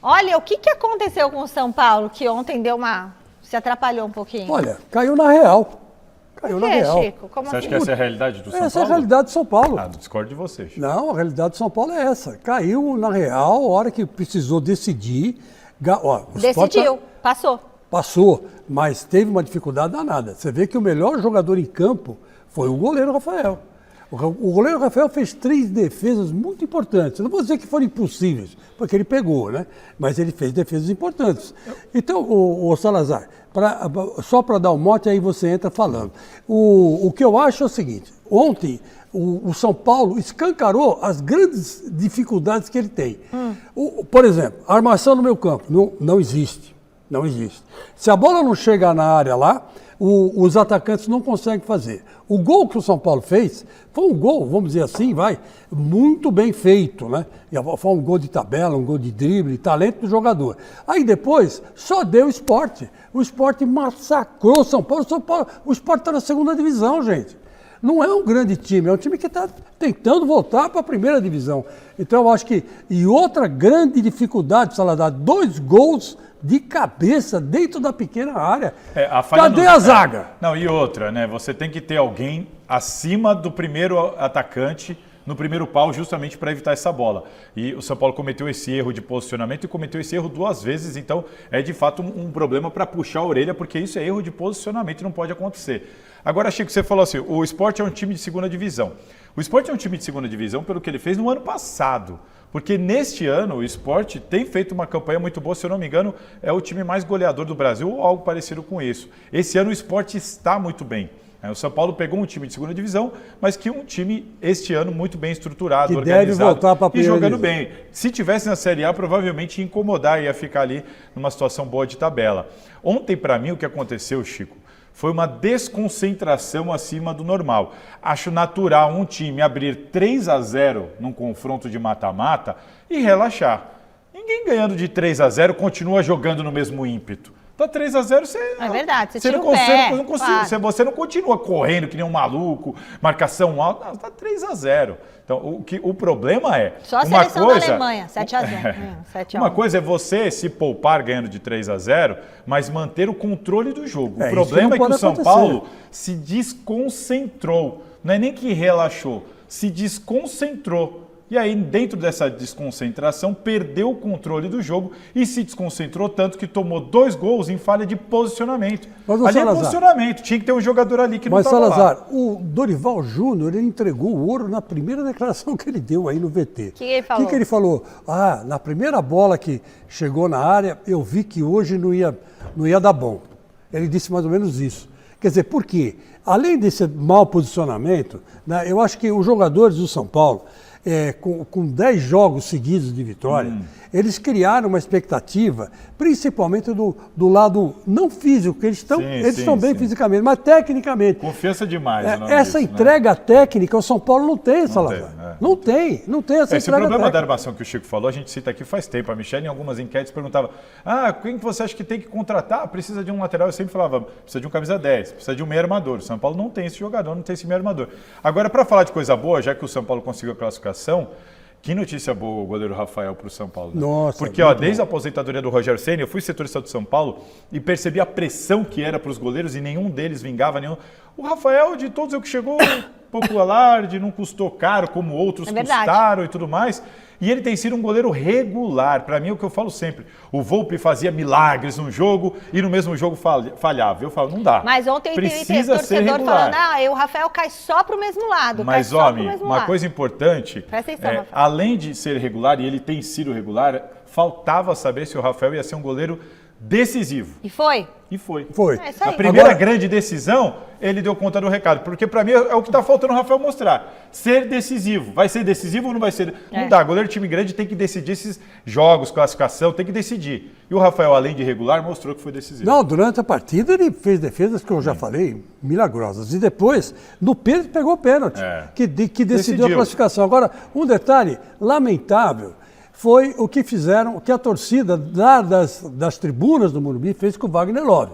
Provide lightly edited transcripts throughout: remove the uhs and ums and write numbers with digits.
Olha, o que aconteceu com o São Paulo, que ontem se atrapalhou um pouquinho? Olha, caiu na real. Caiu na real. Chico? Como você assim? acha que essa é a realidade do São Paulo? Essa é a realidade do São Paulo. Ah, discordo de vocês. Não, a realidade do São Paulo é essa. Caiu na real, a hora que precisou decidir. Decidiu, passou. Passou, mas teve uma dificuldade danada. Você vê que o melhor jogador em campo foi o goleiro Rafael. O goleiro Rafael fez 3 defesas muito importantes. Eu não vou dizer que foram impossíveis, porque ele pegou, né? Mas ele fez defesas importantes. Então, o Salazar, só para dar um mote, aí você entra falando. O que eu acho é o seguinte: ontem o São Paulo escancarou as grandes dificuldades que ele tem. Por exemplo, a armação no meio campo não existe. Não existe. Se a bola não chega na área lá, os atacantes não conseguem fazer. O gol que o São Paulo fez foi um gol, vamos dizer assim, muito bem feito, né? Foi um gol de tabela, um gol de drible, talento do jogador. Aí depois, só deu o Sport. O Sport massacrou o São Paulo. O Sport está na 2ª divisão, gente. Não é um grande time, é um time que está tentando voltar para a 1ª divisão. Então eu acho que... E outra grande dificuldade, Salazar, 2 gols de cabeça dentro da pequena área. Cadê a zaga? Não, e outra, né? Você tem que ter alguém acima do primeiro atacante no primeiro pau, justamente para evitar essa bola. E o São Paulo cometeu esse erro de posicionamento e cometeu esse erro 2 vezes, então é de fato um problema para puxar a orelha, porque isso é erro de posicionamento e não pode acontecer. Agora, Chico, você falou assim, o Sport é um time de 2ª divisão. O Sport é um time de 2ª divisão pelo que ele fez no ano passado. Porque neste ano o Sport tem feito uma campanha muito boa, se eu não me engano, é o time mais goleador do Brasil ou algo parecido com isso. Esse ano o Sport está muito bem. O São Paulo pegou um time de 2ª divisão, mas que um time este ano muito bem estruturado, que organizado deve voltar para a e jogando bem. Se tivesse na Série A, provavelmente ia incomodar, ia ficar ali numa situação boa de tabela. Ontem, para mim, o que aconteceu, Chico, foi uma desconcentração acima do normal. Acho natural um time abrir 3-0 num confronto de mata-mata e relaxar. Ninguém ganhando de 3-0 continua jogando no mesmo ímpeto. Tá 3-0, você... É verdade, você tira o pé. Você não continua correndo que nem um maluco, marcação alta. Não, tá 3-0. Então, o problema é... Só a seleção da Alemanha, 7-0. Uma coisa é você se poupar ganhando de 3-0, mas manter o controle do jogo. O problema é que o São Paulo se desconcentrou. Não é nem que relaxou, se desconcentrou. E aí, dentro dessa desconcentração, perdeu o controle do jogo e se desconcentrou tanto que tomou 2 gols em falha de posicionamento. Mas, ali Salazar, é posicionamento, tinha que ter um jogador ali que não estava lá. Mas, Salazar, o Dorival Júnior, ele entregou o ouro na primeira declaração que ele deu aí no VT. O que ele falou? O que ele falou? Na primeira bola que chegou na área, eu vi que hoje não ia dar bom. Ele disse mais ou menos isso. Quer dizer, por quê? Além desse mau posicionamento, né, eu acho que os jogadores do São Paulo... com 10 jogos seguidos de vitória, eles criaram uma expectativa, principalmente do lado não físico, que eles estão bem fisicamente, mas tecnicamente. Confiança demais. Essa entrega técnica, o São Paulo não tem, Salazar. Não tem essa entrega Esse problema técnica. da armação que o Chico falou, a gente cita aqui faz tempo. A Michelle, em algumas enquetes, perguntava: quem que você acha que tem que contratar? Precisa de um lateral? Eu sempre falava: precisa de um camisa 10, precisa de um meio armador. O São Paulo não tem esse jogador, não tem esse meio armador. Agora, para falar de coisa boa, já que o São Paulo conseguiu a classificação, que notícia boa o goleiro Rafael para o São Paulo. Né? Nossa, porque desde a aposentadoria do Rogério Ceni, eu fui setorista do São Paulo e percebi a pressão que era para os goleiros e nenhum deles vingava. O Rafael, de todos, é o que chegou popular, não custou caro como outros custaram e tudo mais. E ele tem sido um goleiro regular. Para mim, é o que eu falo sempre. O Volpi fazia milagres num jogo e no mesmo jogo falhava. Eu falo, não dá. Mas ontem precisa ser regular. Falando, o Rafael cai só para o mesmo lado. Mas, homem, uma coisa importante, presta atenção, Rafael. Além de ser regular, e ele tem sido regular, faltava saber se o Rafael ia ser um goleiro decisivo. E foi? E foi. A primeira grande decisão, ele deu conta do recado. Porque para mim é o que está faltando o Rafael mostrar. Ser decisivo. Vai ser decisivo ou não vai ser? Não dá. Goleiro de time grande tem que decidir esses jogos, classificação, tem que decidir. E o Rafael, além de regular, mostrou que foi decisivo. Não, durante a partida ele fez defesas que eu já falei, milagrosas. E depois, no pênalti, pegou o pênalti, que decidiu a classificação. Agora, um detalhe lamentável foi o que fizeram, o que a torcida das tribunas do Morumbi fez com o Wagner Love.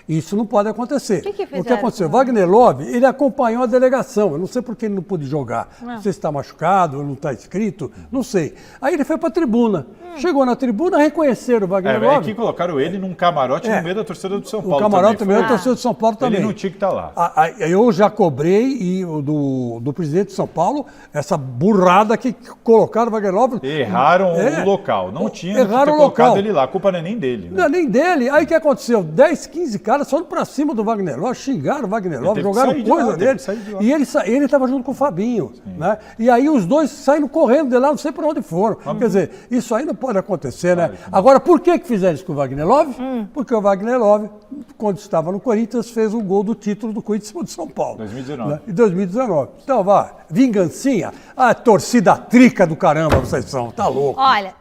Isso não pode acontecer. O que O que fizeram aconteceu? com Wagner Love, ele acompanhou a delegação. Eu não sei por que ele não pôde jogar. Não sei se está machucado, ou não está inscrito, não sei. Aí ele foi para a tribuna. Chegou na tribuna, reconheceram o Wagner Love. Aqui colocaram ele num camarote no meio da torcida do São Paulo. O camarote também. no meio da torcida do São Paulo também. Ele não tinha que estar lá. Eu já cobrei do presidente de São Paulo essa burrada que colocaram o Wagner Love. Erraram o local. Não tinha que ter Erraram o colocado local. ele lá. A culpa não é nem dele. Não é nem dele. Aí o que aconteceu? 10, 15 caras foram pra cima do Wagner Love, xingaram o Wagner Love, teve que jogaram sair de coisa lá, teve nele. que sair de lá. E ele estava junto com o Fabinho. Né? E aí os dois saíram correndo de lá, não sei para onde foram. Quer dizer, isso aí não pode acontecer, né? Agora, por que fizeram isso com o Wagner Love? Porque o Wagner Love, quando estava no Corinthians, fez o gol do título do Corinthians em cima de São Paulo. 2019. Né? Em 2019. Então, vá, vingancinha. A torcida trica do caramba vocês são, tá louco. Olha,